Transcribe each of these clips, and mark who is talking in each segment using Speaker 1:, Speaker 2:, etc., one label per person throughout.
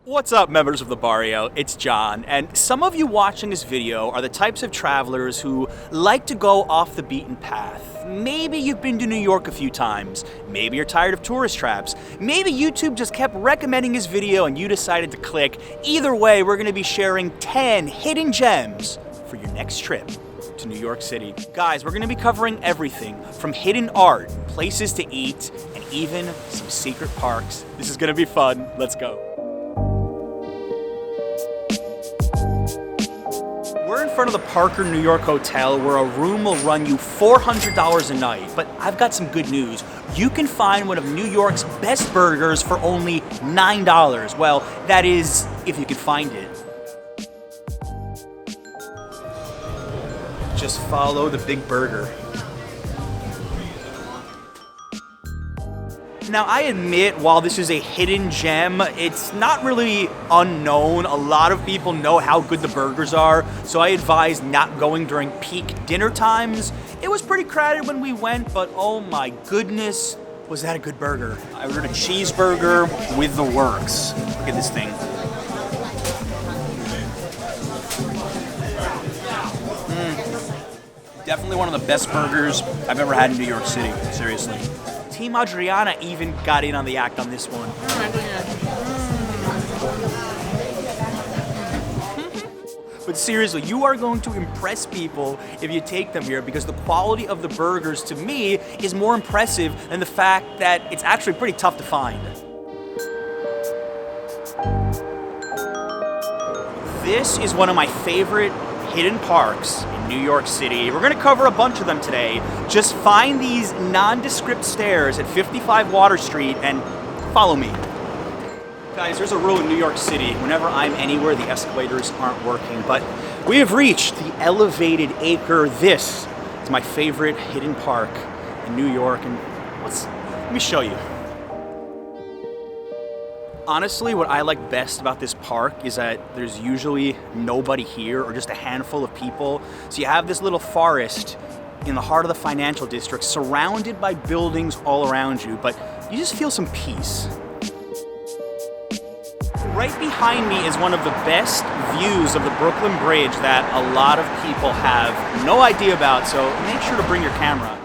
Speaker 1: What's up, members of the Barrio? It's John, and some of you watching this video are the types of travelers who like to go off the beaten path. Maybe you've been to New York a few times, maybe you're tired of tourist traps, maybe YouTube just kept recommending this video and you decided to click. Either way, we're going to be sharing 10 hidden gems for your next trip to New York City. Guys, we're going to be covering everything from hidden art, places to eat, and even some secret parks. This is going to be fun. Let's go. We're in front of the Parker New York Hotel where a room will run you $400 a night. But I've got some good news. You can find one of New York's best burgers for only $9. Well, that is, if you can find it. Just follow the big burger. Now, I admit, while this is a hidden gem, it's not really unknown. A lot of people know how good the burgers are, so I advise not going during peak dinner times. It was pretty crowded when we went, but oh my goodness, was that a good burger. I ordered a cheeseburger with the works. Look at this thing. Definitely one of the best burgers I've ever had in New York City, seriously. Team Adriana even got in on the act on this one. But seriously, you are going to impress people if you take them here because the quality of the burgers, to me, is more impressive than the fact that it's actually pretty tough to find. This is one of my favorite hidden parks in New York City. We're gonna cover a bunch of them today. Just find these nondescript stairs at 55 Water Street and follow me. Guys, there's a rule in New York City. Whenever I'm anywhere, the escalators aren't working, but we have reached the elevated Acre. This is my favorite hidden park in New York, and let me show you. Honestly, what I like best about this park is that there's usually nobody here or just a handful of people. So you have this little forest in the heart of the financial district surrounded by buildings all around you, but you just feel some peace. Right behind me is one of the best views of the Brooklyn Bridge that a lot of people have no idea about, so make sure to bring your camera.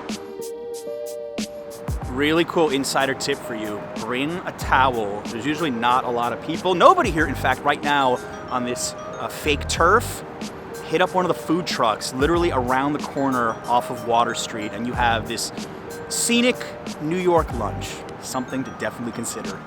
Speaker 1: Really cool insider tip for you. Bring a towel. There's usually not a lot of people. Nobody here, in fact, right now on this fake turf. Hit up one of the food trucks literally around the corner off of Water Street and you have this scenic New York lunch. Something to definitely consider.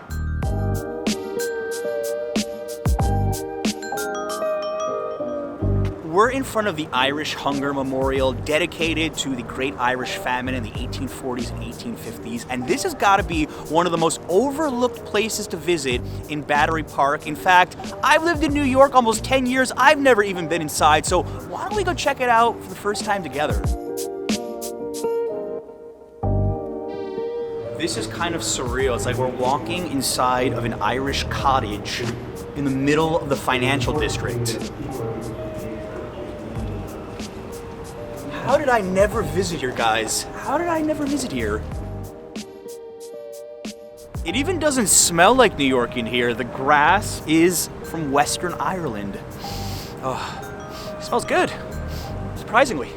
Speaker 1: We're in front of the Irish Hunger Memorial dedicated to the Great Irish Famine in the 1840s and 1850s, and this has got to be one of the most overlooked places to visit in Battery Park. In fact, I've lived in New York almost 10 years. I've never even been inside, so why don't we go check it out for the first time together? This is kind of surreal. It's like we're walking inside of an Irish cottage in the middle of the financial district. How did I never visit here, guys? How did I never visit here? It even doesn't smell like New York in here. The grass is from Western Ireland. Oh, it smells good, surprisingly.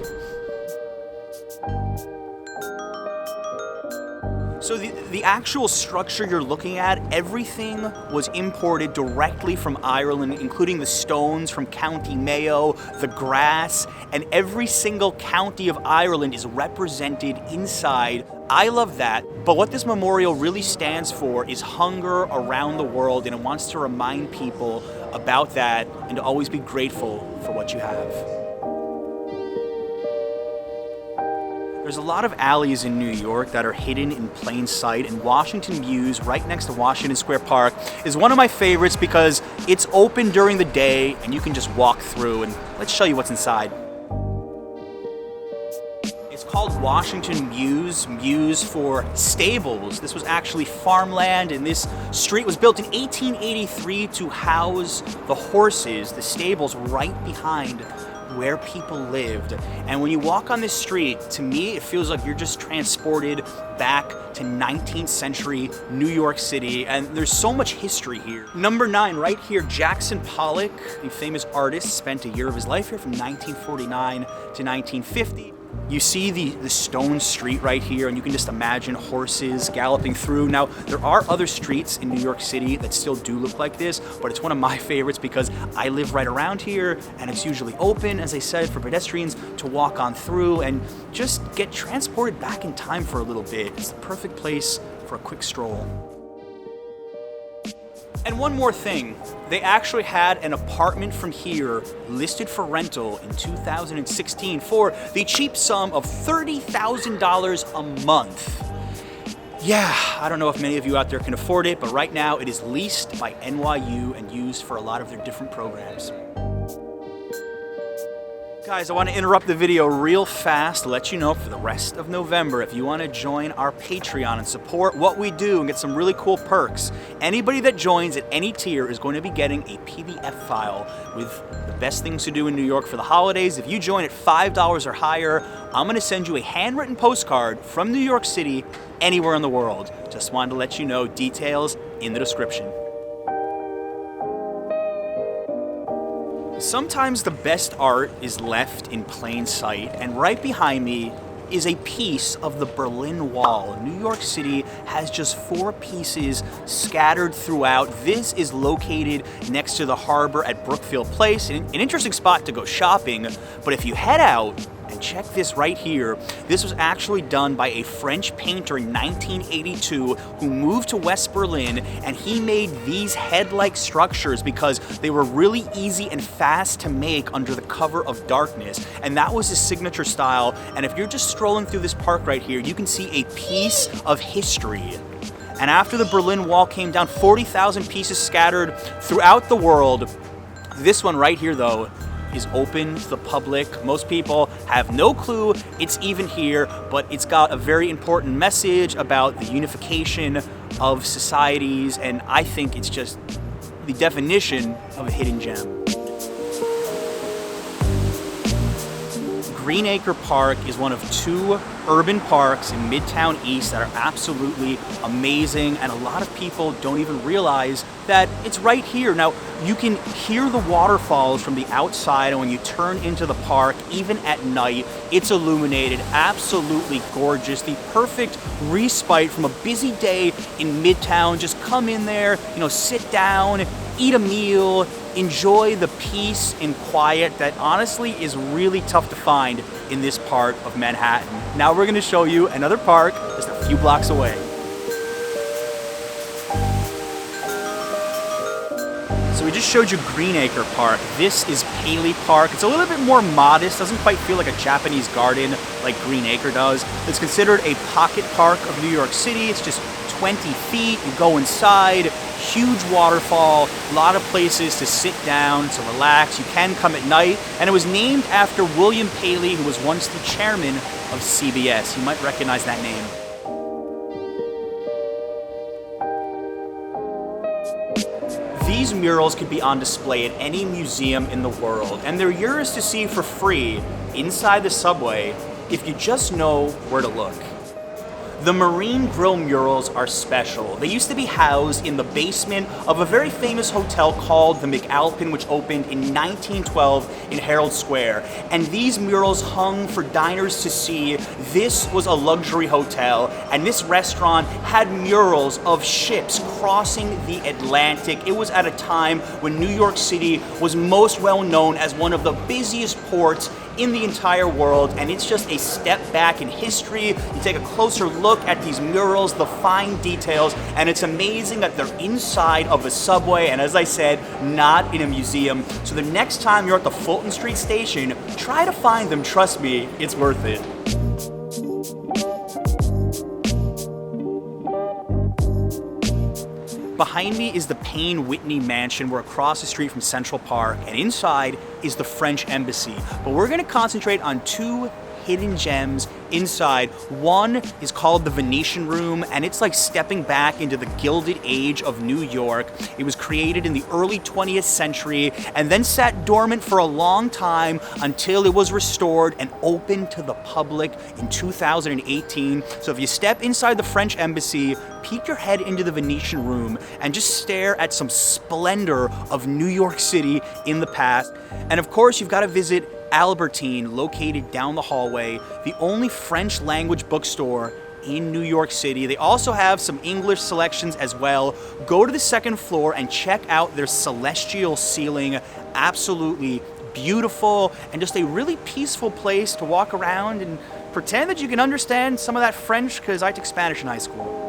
Speaker 1: So the actual structure you're looking at, everything was imported directly from Ireland, including the stones from County Mayo, the grass, and every single county of Ireland is represented inside. I love that, but what this memorial really stands for is hunger around the world, and it wants to remind people about that and to always be grateful for what you have. There's a lot of alleys in New York that are hidden in plain sight, and Washington Mews, right next to Washington Square Park, is one of my favorites because it's open during the day and you can just walk through, and let's show you what's inside. It's called Washington Mews, Mews for stables. This was actually farmland, and this street was built in 1883 to house the horses, the stables right behind where people lived. And when you walk on this street, to me, it feels like you're just transported back to 19th century New York City, and there's so much history here. Number 9, right here, Jackson Pollock, the famous artist, spent a year of his life here from 1949 to 1950. You see the stone street right here, and you can just imagine horses galloping through. Now, there are other streets in New York City that still do look like this, but it's one of my favorites because I live right around here, and it's usually open, as I said, for pedestrians to walk on through and just get transported back in time for a little bit. It's the perfect place for a quick stroll. And one more thing, they actually had an apartment from here listed for rental in 2016 for the cheap sum of $30,000 a month. Yeah, I don't know if many of you out there can afford it, but right now it is leased by NYU and used for a lot of their different programs. Guys, I want to interrupt the video real fast to let you know for the rest of November, if you want to join our Patreon and support what we do and get some really cool perks, anybody that joins at any tier is going to be getting a PDF file with the best things to do in New York for the holidays. If you join at $5 or higher, I'm going to send you a handwritten postcard from New York City anywhere in the world. Just wanted to let you know, details in the description. Sometimes the best art is left in plain sight, and right behind me is a piece of the Berlin Wall. New York City has just 4 pieces scattered throughout. This is located next to the harbor at Brookfield Place, an interesting spot to go shopping, but if you head out, and check this right here. This was actually done by a French painter in 1982 who moved to West Berlin, and he made these head-like structures because they were really easy and fast to make under the cover of darkness. And that was his signature style. And if you're just strolling through this park right here, you can see a piece of history. And after the Berlin Wall came down, 40,000 pieces scattered throughout the world. This one right here, though, is open to the public. Most people have no clue it's even here, but it's got a very important message about the unification of societies, and I think it's just the definition of a hidden gem. Acre Park is one of 2 urban parks in Midtown East that are absolutely amazing, and a lot of people don't even realize that it's right here. Now, you can hear the waterfalls from the outside, and when you turn into the park, even at night, it's illuminated, absolutely gorgeous, the perfect respite from a busy day in Midtown. Just come in there, sit down, eat a meal, enjoy the peace and quiet that honestly is really tough to find in this part of Manhattan. Now we're going to show you another park just a few blocks away. So we just showed you Acre Park. This is Paley Park. It's a little bit more modest, doesn't quite feel like a Japanese garden like Acre does. It's considered a pocket park of New York City. It's just 20 feet, you go inside, huge waterfall, a lot of places to sit down, to relax. You can come at night, and it was named after William Paley, who was once the chairman of CBS. You might recognize that name. These murals could be on display at any museum in the world, and they're yours to see for free inside the subway if you just know where to look. The Marine Grill murals are special. They used to be housed in the basement of a very famous hotel called the McAlpine, which opened in 1912 in Herald Square. And these murals hung for diners to see. This was a luxury hotel, and this restaurant had murals of ships crossing the Atlantic. It was at a time when New York City was most well known as one of the busiest ports in the entire world, and it's just a step back in history. You take a closer look at these murals, the fine details, and it's amazing that they're inside of a subway, and as I said, not in a museum. So the next time you're at the Fulton Street station, try to find them. Trust me, it's worth it. Behind me is the Payne Whitney Mansion. We're across the street from Central Park, and inside is the French Embassy. But we're going to concentrate on 2 hidden gems inside. One is called the Venetian Room, and it's like stepping back into the Gilded Age of New York. It was created in the early 20th century and then sat dormant for a long time until it was restored and opened to the public in 2018. So if you step inside the French embassy, peek your head into the Venetian Room and just stare at some splendor of New York City in the past. And of course, you've got to visit Albertine, located down the hallway, the only French language bookstore in New York City. They also have some English selections as well. Go to the second floor and check out their celestial ceiling. Absolutely beautiful and just a really peaceful place to walk around and pretend that you can understand some of that French, because I took Spanish in high school.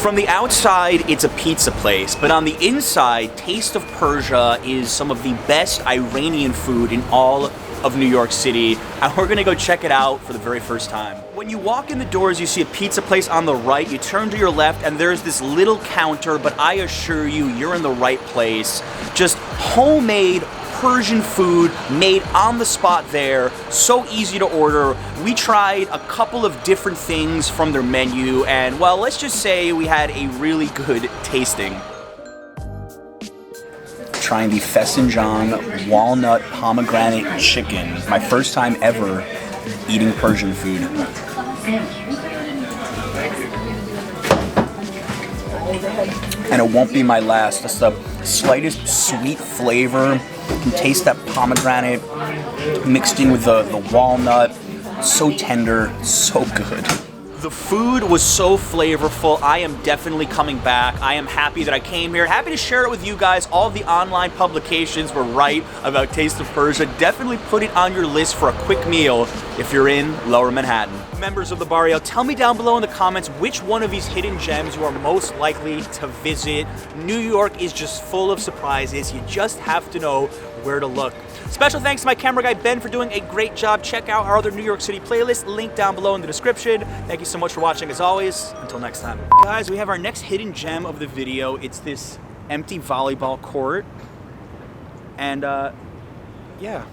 Speaker 1: From the outside, it's a pizza place, but on the inside, Taste of Persia is some of the best Iranian food in all of New York City, and we're gonna go check it out for the very first time. When you walk in the doors, you see a pizza place on the right, you turn to your left, and there's this little counter, but I assure you, you're in the right place. Just homemade Persian food made on the spot there, so easy to order. We tried a couple of different things from their menu, and well, let's just say we had a really good tasting. Trying the Fessenjan walnut pomegranate chicken. My first time ever eating Persian food. And it won't be my last. Just the slightest sweet flavor. You can taste that pomegranate mixed in with the walnut. So tender, so good. The food was so flavorful. I am definitely coming back. I am happy that I came here. Happy to share it with you guys. All of the online publications were right about Taste of Persia. Definitely put it on your list for a quick meal if you're in Lower Manhattan. Members of the barrio, tell me down below in the comments which one of these hidden gems you are most likely to visit. New York is just full of surprises. You just have to know where to look. Special thanks to my camera guy Ben for doing a great job. Check out our other New York City playlist, link down below in the description. Thank you so much for watching as always. Until next time. Guys, we have our next hidden gem of the video. It's this empty volleyball court. And yeah.